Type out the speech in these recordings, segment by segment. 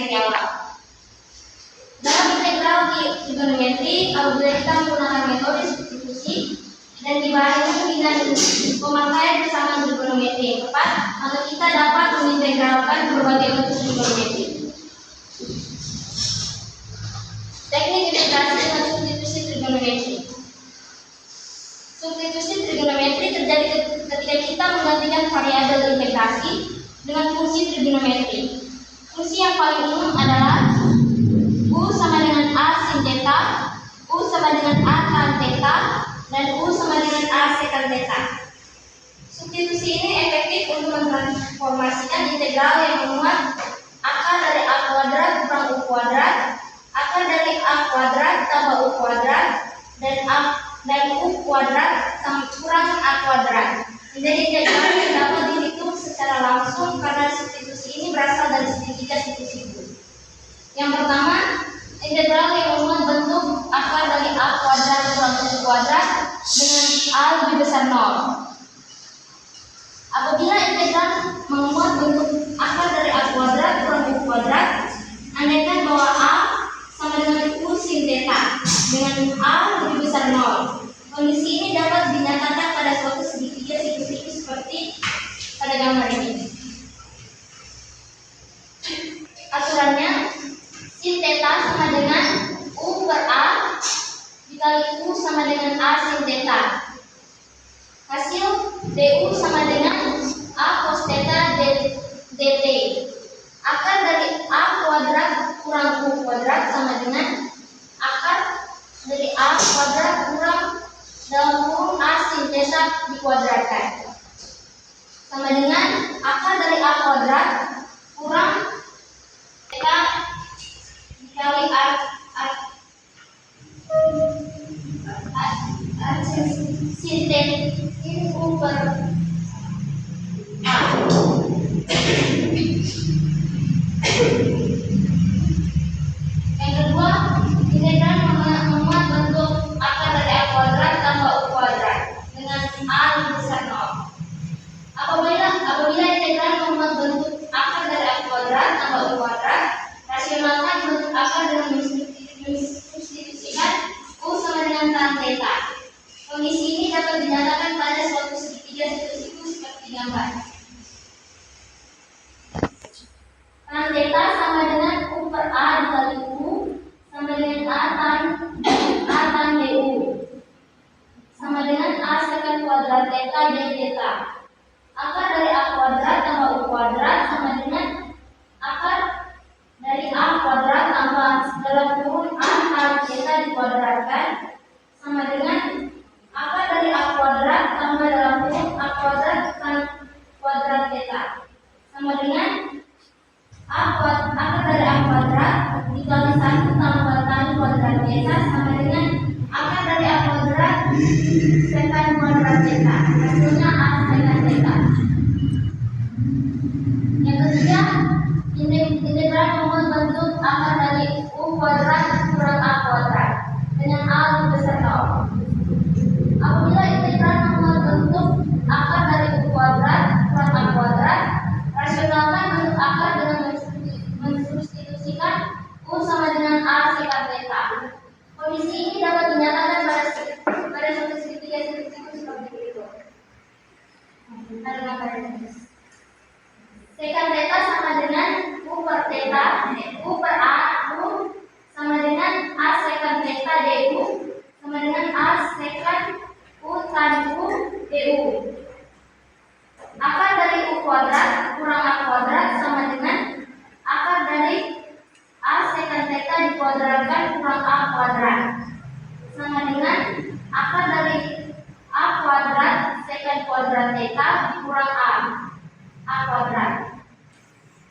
dari awal. Dalam integral trigonometri, apabila kita menggunakan metode substitusi dan dibarengi dengan pemakaian persamaan trigonometri yang tepat, maka kita dapat mengintegralkan berbagai bentuk trigonometri. Teknik integrasi dengan substitusi trigonometri. Substitusi trigonometri terjadi ketika kita menggantikan variabel integrasi dengan fungsi trigonometri. Fungsi yang paling umum adalah U sama dengan A sin theta, U sama dengan A tan theta, dan U sama dengan A secant theta. Substitusi ini efektif untuk mentransformasikan integral yang memuat akar dari A kuadrat kurang U kuadrat, akar dari A kuadrat tambah U kuadrat, dan U kuadrat kurang A kuadrat. Menjadi integral yang dapat dihitung secara langsung karena substitusi ini berasal dari segitiga siku-siku. Yang pertama, integral yang memuat bentuk akar dari A kuadrat kurang U kuadrat dengan A lebih besar 0. Apabila integral memuat bentuk akar dari A kuadrat kurang U kuadrat, andaikan bahwa A sama dengan U sin theta dengan A lebih besar 0. Kondisi ini dapat dinyatakan pada suatu segitiga siku-siku seperti pada gambar ini. Aturannya, sin theta sama dengan U per A dikali U sama dengan A sin theta. Hasil DU sama dengan A cos theta dt. Akar dari A kuadrat kurang U kuadrat sama dengan akar dari A kuadrat kurang dalam kurung A sin theta dikuadratkan, sama dengan akar dari A kuadrat kurang theta dikali sin theta U per A. Yang kedua, integral memuat bentuk akar dari A kuadrat tambah U kuadrat dengan A lebih besar 0. Apabila integral memuat bentuk akar dari A kuadrat tambah U kuadrat, rasionalkan bentuk akar dengan mensubstitusikan U sama dengan tan theta. Kondisi ini dapat dinyatakan pada suatu segitiga siku-siku seperti gambar. Tan theta sama dengan U per A dikali U sama dengan A tan DU sama dengan A secant kuadrat theta d theta. Akar dari A kuadrat tambah U kuadrat sama dengan akar dari A kuadrat tambah dalam kurung A tan theta dikuadratkan sama dengan akar dari A kuadrat tambah dalam kurung A kuadrat tan kuadrat theta sama dengan akar dari A kuadrat dikali 1 tambah tan kuadrat theta sama dengan akar dari A kuadrat secant kuadrat theta. Hasilnya A secant theta. Yang ketiga, integral memuat bentuk akar dari U kuadrat kurang A kuadrat dengan A lebih besar 0. Apabila integral memuat bentuk akar dari U kuadrat kurang A kuadrat, rasionalkan bentuk akar dengan mensubstitusikan U sama dengan A secant theta. Kondisi ini dapat dinyatakan pada suatu segitiga siku-siku seperti itu. Ada gambar ini. Secant theta sama dengan U per theta, U per A, U sama dengan A secant theta DU sama dengan A secant U tan U DU. Akar dari U kuadrat kurang A kuadrat sama dengan akar dari A secant theta dikuadratkan kurang A kuadrat sama dengan akar dari A kuadrat secant kuadrat theta kurang A kuadrat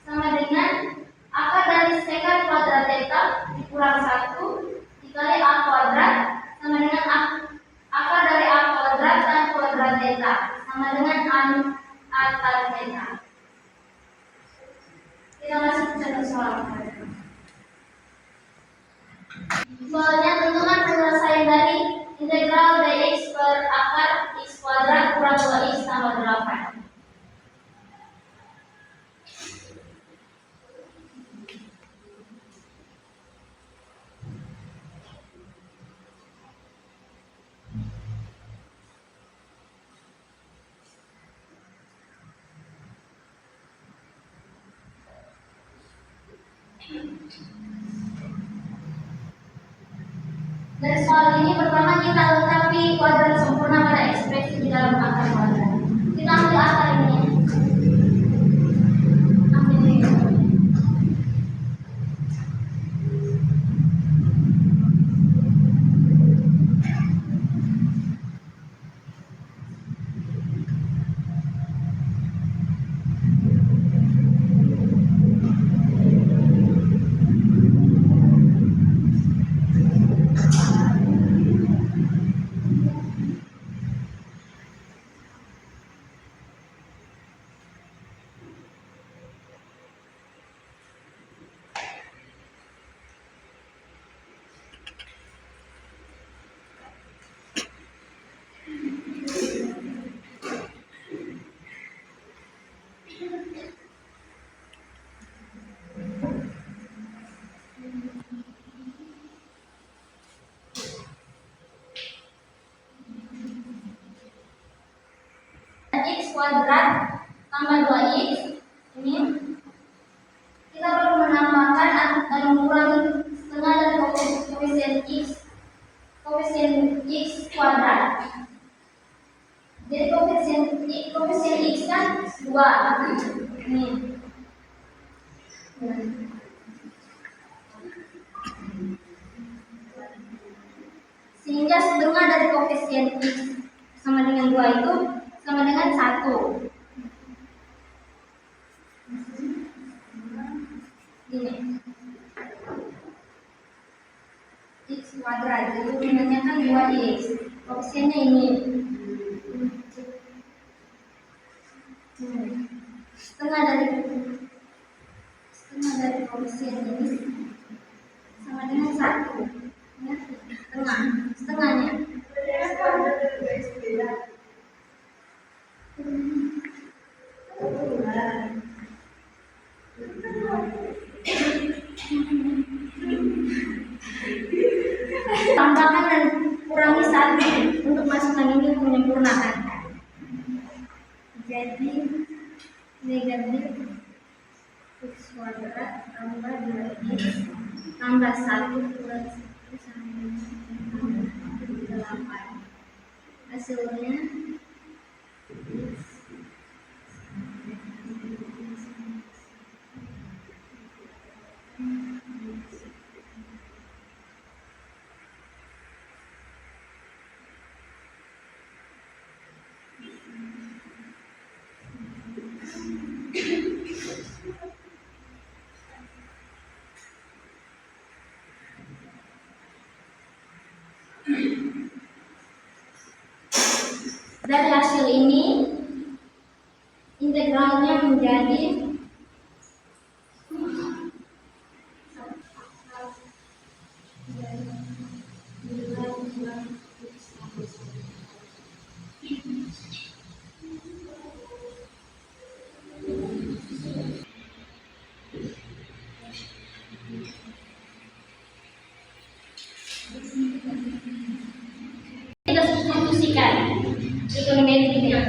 sama dengan akar dari secant kuadrat theta dikurang 1 dikali A kuadrat sama dengan akar dari A kuadrat tan kuadrat theta sama dengan A tan theta. Kita masuk ke contoh soal. Soalnya tentukan penyelesaian dari integral dx per akar x kuadrat kurang 2x tambah 8. Dari soal ini pertama kita lengkapi kuadrat sempurna pada ekspresi di dalam akar kuadrat. Kita ambil akar ini. Ambil ini. X kuadrat tambah 2x ini kita perlu menambahkan dan mengurangi setengah dari koefisien x kuadrat. Jadi koefisien x kan 2 ini. Sehingga setengah dari koefisien x sama dengan 2 itu sama dengan 1. Ini x kuadrat, jadi nilainya kan 2x, koefisiennya ini. Setengah dari koefisien ini sama dengan 1. Ya, setengahnya. Tambahkan dan kurangi 1 untuk masukkan ini untuk menyempurnakan. Jadi negatif x kuadrat tambah 2x tambah 1 kurang 1 sama dengan 8. Hasilnya dari hasil ini integralnya menjadi kita substitusikan trigonometrinya.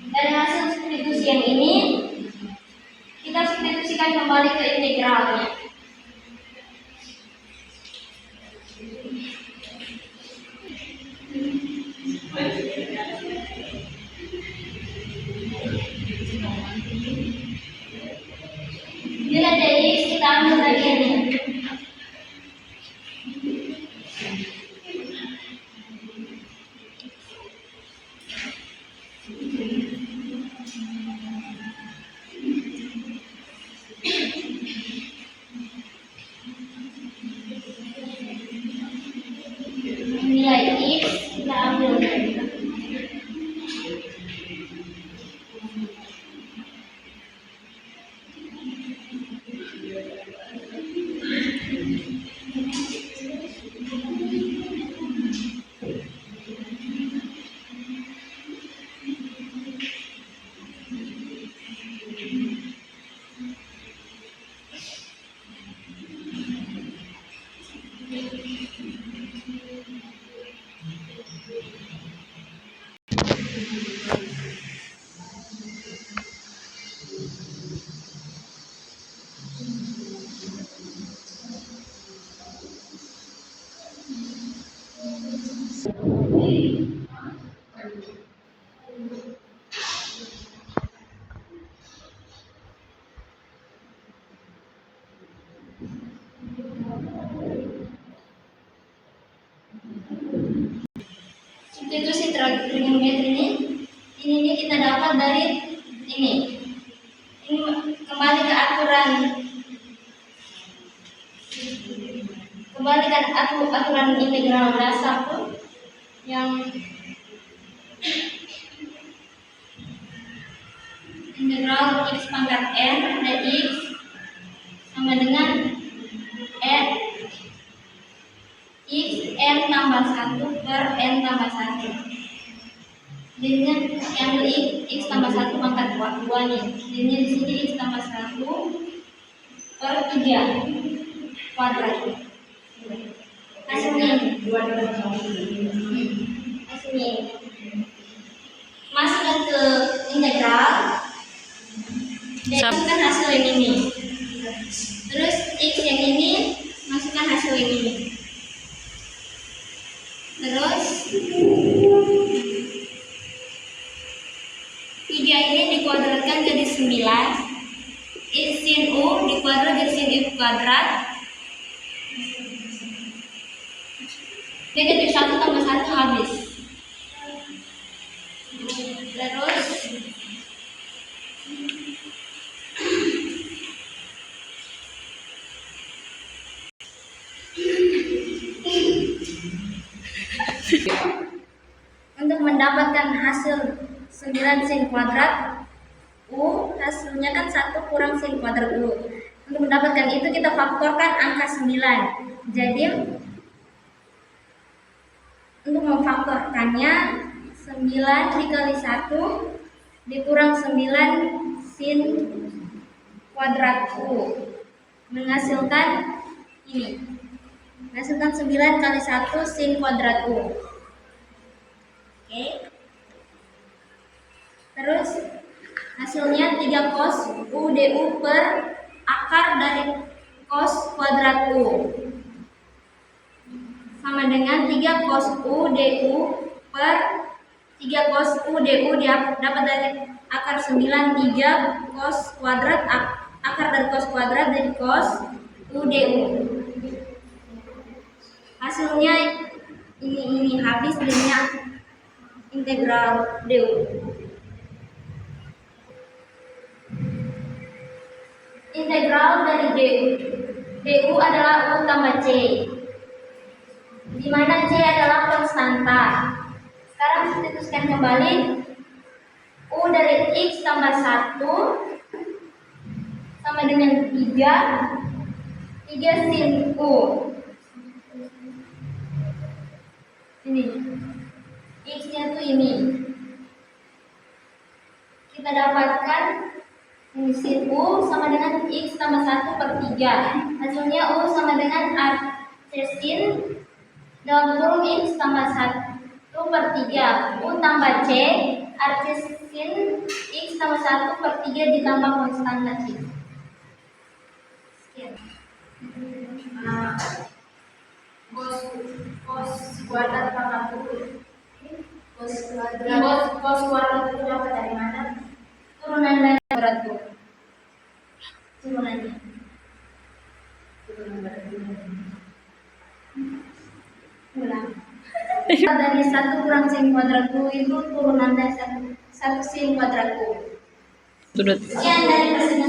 Dari hasil substitusi yang ini kita substitusikan kembali ke integralnya. Nilai dari x kita ambil bagiannya. Substitusi trigonometri ini kita dapat dari ini. Ini kembali ke aturan integral dasar tuh yang integral x pangkat n dx sama dengan x n tambah 1 per n tambah 1. Jadinya ambil x tambah 1 pangkat 2 nih. Jadinya di sini x tambah 1 per 3 kuadrat. Hasilnya hasilnya masukkan ke integral. Masukkan hasil yang ini. Terus x yang ini masukkan hasil yang ini. Terus 3 ini dikuadratkan jadi 9. X sin u dikuadrat jadi sin u kuadrat. Negatif 1 tambah 1 habis. Terus untuk mendapatkan hasil 9 sin kuadrat u, hasilnya kan 1 kurang sin kuadrat u. Untuk mendapatkan itu kita faktorkan angka 9. Jadi untuk memfaktorkannya 9 dikali 1 dikurang 9 sin kuadrat u menghasilkan ini. Menghasilkan 9 kali 1 sin kuadrat u. Oke. Terus hasilnya 3 cos u du per akar dari cos kuadrat u sama dengan 3 cos u du per 3 cos u du dapat dari akar 9 3 cos kuadrat akar dari cos kuadrat dari cos u du. Hasilnya ini habis jadinya integral du. Integral dari du adalah u tambah c, di mana c adalah konstanta. Sekarang substitusikan kembali u dari x tambah 1 sama dengan 3 sin u. Ini x-nya tuh ini. Kita dapatkan sin u sama dengan x tambah 1 per 3. Hasilnya u sama dengan c sin dalam kurung x tambah 1 per 3. U tambah c, c sin x tambah 1 per 3 ditambah konstanta c. Sekian. Cos kuadrat pangkat u. Cos kuadrat itu dapat dari mana? Turunan dari kuadrat u. Turunannya. Ulang. Dari 1 kurang sin kuadrat u itu turunan dari 1 sin kuadrat u. Sekian dari presentasi